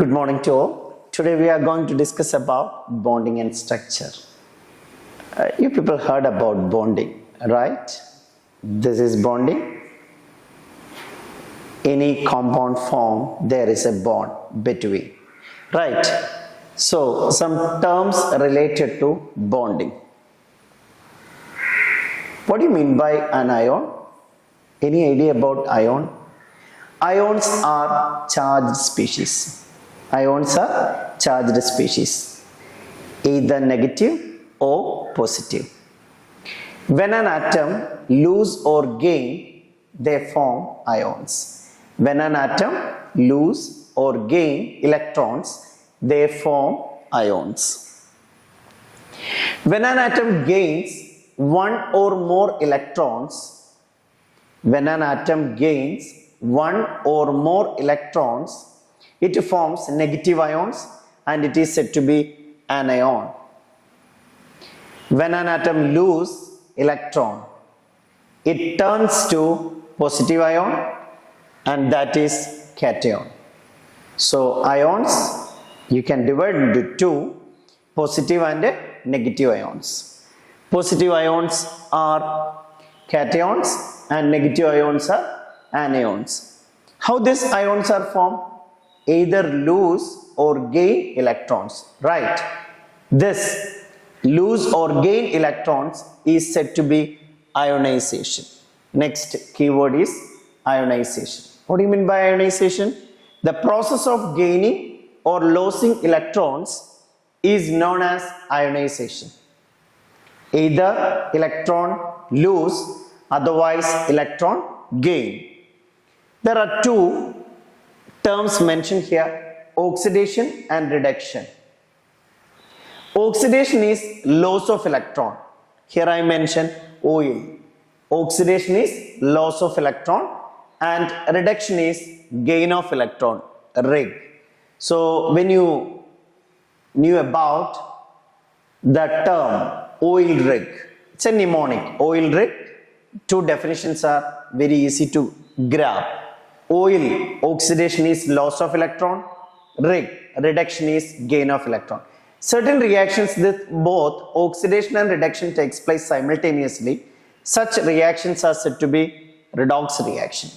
Good morning to all. Today we are going to discuss about bonding and structure. You people heard about bonding, right? This is bonding. Any compound form, there is a bond between, right? So, some terms related to bonding. What do you mean by an ion? Any idea about ion? Ions are charged species. Ions are charged species, either negative or positive. When an atom lose or gain, they form ions. When an atom lose or gain electrons, they form ions. When an atom gains one or more electrons, it forms negative ions and it is said to be an ion. When an atom loses electron, it turns to positive ion and that is cation. So ions you can divide into two, positive and negative ions. Positive ions are cations and negative ions are anions. How these ions are formed? Either lose or gain electrons, right? This lose or gain electrons is said to be ionization. Next keyword is ionization. What do you mean by ionization? The process of gaining or losing electrons is known as ionization. Either electron lose, otherwise electron gain. There are two terms mentioned here, oxidation and reduction. Oxidation is loss of electron. Here I mention oil. Oxidation is loss of electron and reduction is gain of electron, Rig. So when you knew about the term oil rig, it's a mnemonic. Oil rig, two definitions are very easy to grab. Oil, oxidation is loss of electron. Rig, reduction is gain of electron. Certain reactions with both oxidation and reduction takes place simultaneously. Such reactions are said to be redox reaction.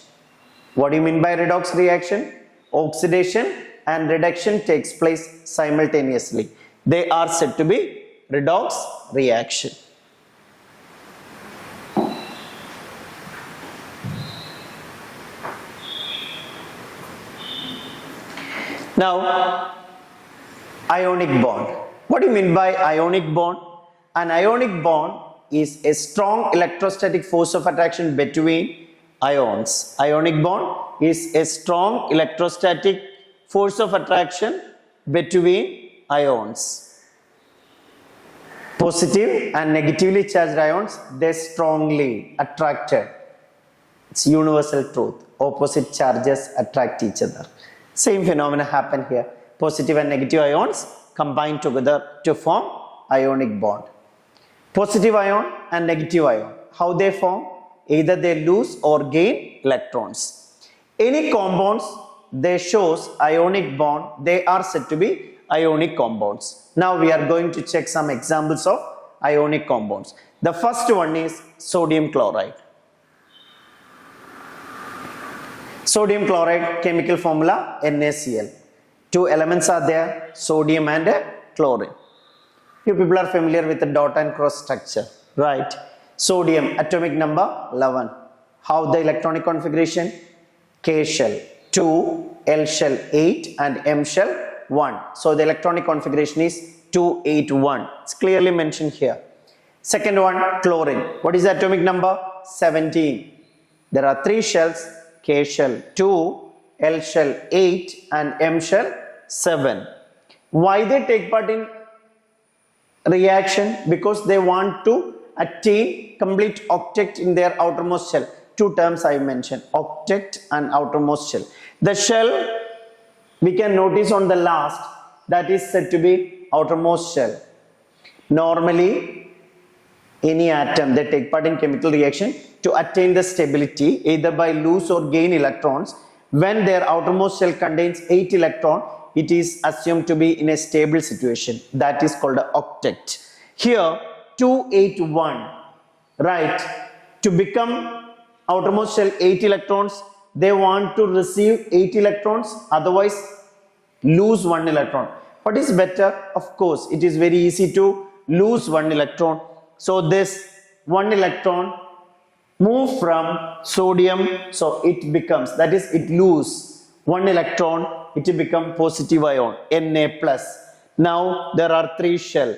What do you mean by redox reaction? Oxidation and reduction takes place simultaneously. They are said to be redox reaction. Now, ionic bond. What do you mean by ionic bond? An ionic bond is a strong electrostatic force of attraction between ions. Ionic bond is a strong electrostatic force of attraction between ions. Positive and negatively charged ions, they strongly attracted. It's universal truth. Opposite charges attract each other. Same phenomena happen here. Positive and negative ions combine together to form ionic bond. Positive ion and negative ion, how they form? Either they lose or gain electrons. Any compounds they shows ionic bond, they are said to be ionic compounds. Now we are going to check some examples of ionic compounds. The first one is sodium chloride. Sodium chloride chemical formula NaCl. Two elements are there, sodium and chlorine. You people are familiar with the dot and cross structure, right? Sodium atomic number 11. How the electronic configuration? K shell 2, L shell 8 and M shell 1. So the electronic configuration is 281. It's clearly mentioned here. Second one, chlorine. What is the atomic number? 17. There are 3 shells, K shell 2, L shell 8 and M shell 7. Why they take part in reaction? Because they want to attain complete octet in their outermost shell. Two terms I mentioned, octet and outermost shell. The shell we can notice on the last, that is said to be outermost shell. Normally any atom they take part in chemical reaction to attain the stability either by lose or gain electrons. When their outermost shell contains 8 electrons, it is assumed to be in a stable situation. That is called an octet. Here 281, right? To become outermost shell 8 electrons, they want to receive 8 electrons, otherwise lose 1 electron. What is better? Of course, it is very easy to lose 1 electron. So this 1 electron move from sodium, so it becomes, that is, it lose 1 electron, it become positive ion, Na plus. Now there are 3 shell.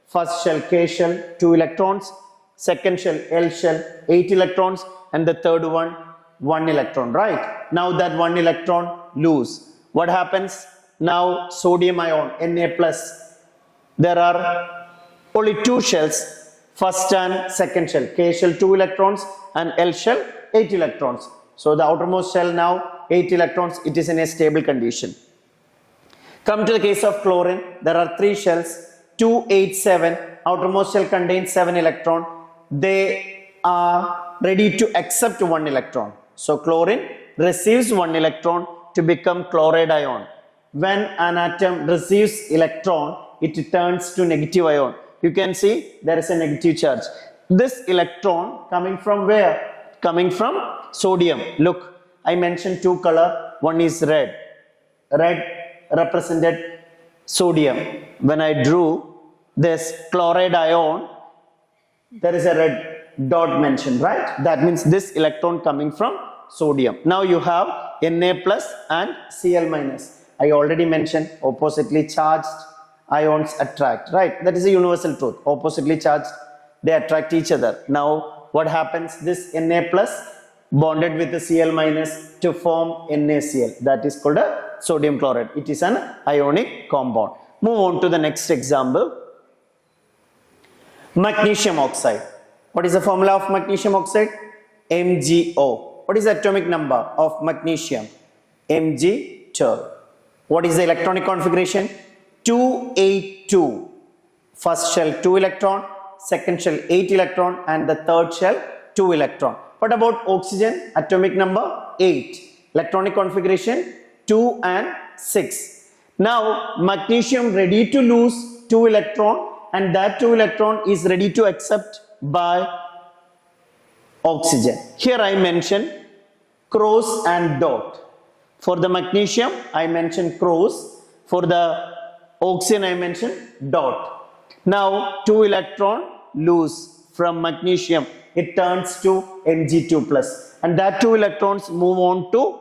First shell K shell, 2 electrons. Second shell L shell, 8 electrons. And the third one, 1 electron, right? Now that 1 electron lose. What happens? Now sodium ion, Na plus. There are only 2 shells. First and second shell. K shell 2 electrons and L shell 8 electrons. So the outermost shell now 8 electrons. It is in a stable condition. Come to the case of chlorine. There are 3 shells. 287. Outermost shell contains 7 electron. They are ready to accept 1 electron. So chlorine receives 1 electron to become chloride ion. When an atom receives electron, it turns to negative ion. You can see there is a negative charge. This electron coming from where? Coming from sodium. Look, I mentioned 2 color. One is red. Red represented sodium. When I drew this chloride ion, there is a red dot mentioned, right? That means this electron coming from sodium. Now you have Na plus and Cl minus. I already mentioned oppositely charged ions attract, right? That is a universal truth. Oppositely charged, they attract each other. Now what happens? This Na plus bonded with the Cl minus to form NaCl. That is called a sodium chloride. It is an ionic compound. Move on to the next example. Magnesium oxide. What is the formula of magnesium oxide? MgO. What is the atomic number of magnesium? Mg12. What is the electronic configuration? 282. First shell 2 electron, second shell 8 electron, and the third shell 2 electron. What about oxygen? Atomic number 8. Electronic configuration 2 and 6. Now magnesium ready to lose 2 electron, and that 2 electron is ready to accept by oxygen. Here I mention cross and dot. For the magnesium I mentioned cross. For the oxygen I mentioned dot. Now 2 electron lose from magnesium. It turns to Mg2 plus, and that 2 electrons move on to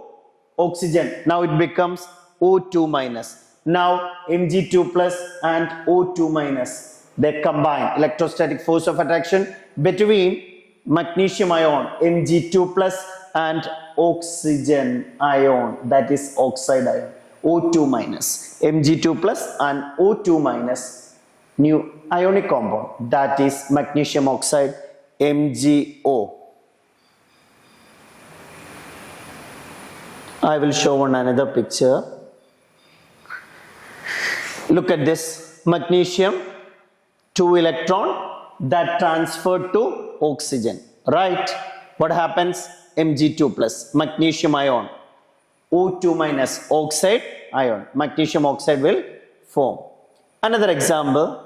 oxygen. Now it becomes O2 minus. Now Mg2 plus and O2 minus, they combine. Electrostatic force of attraction between magnesium ion Mg2 plus and oxygen ion, that is oxide ion, O2 minus. Mg2 plus and O2 minus, new ionic compound, that is magnesium oxide, MgO. I will show one another picture. Look at this magnesium, 2 electron that transferred to oxygen, right? What happens? Mg2 plus, magnesium ion, O2 minus, oxide ion, magnesium oxide will form. Another example,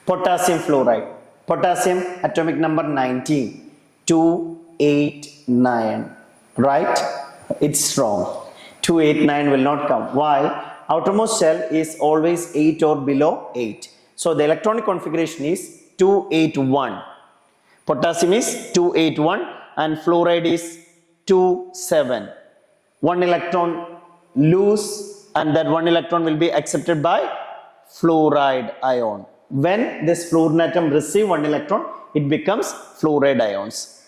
potassium fluoride. Potassium atomic number 19, 289, right? It's strong. 289 will not come. Why? Outermost shell is always 8 or below 8. So the electronic configuration is 281. Potassium is 281 and fluoride is 27. 1 electron lose, and that 1 electron will be accepted by fluoride ion. When this fluorine atom receive 1 electron, it becomes fluoride ions.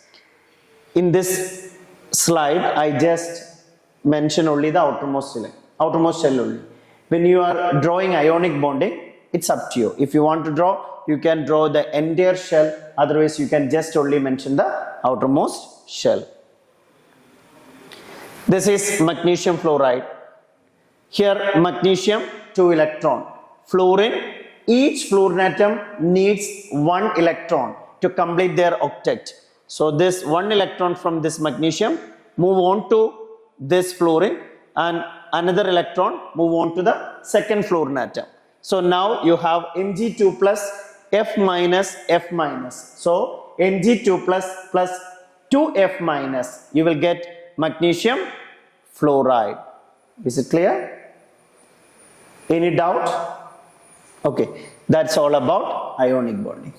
In this slide, I just mention only the outermost shell only. When you are drawing ionic bonding, it's up to you. If you want to draw, you can draw the entire shell. Otherwise, you can just only mention the outermost shell. This is magnesium fluoride. Here, magnesium 2 electron. Fluorine, each fluorine atom needs 1 electron to complete their octet. So this 1 electron from this magnesium move on to this fluorine, and another electron, move on to the second fluorine atom. So now you have Mg2 plus F minus F minus. So Mg2 plus 2F minus, you will get magnesium fluoride. Is it clear? Any doubt? Okay, that's all about ionic bonding.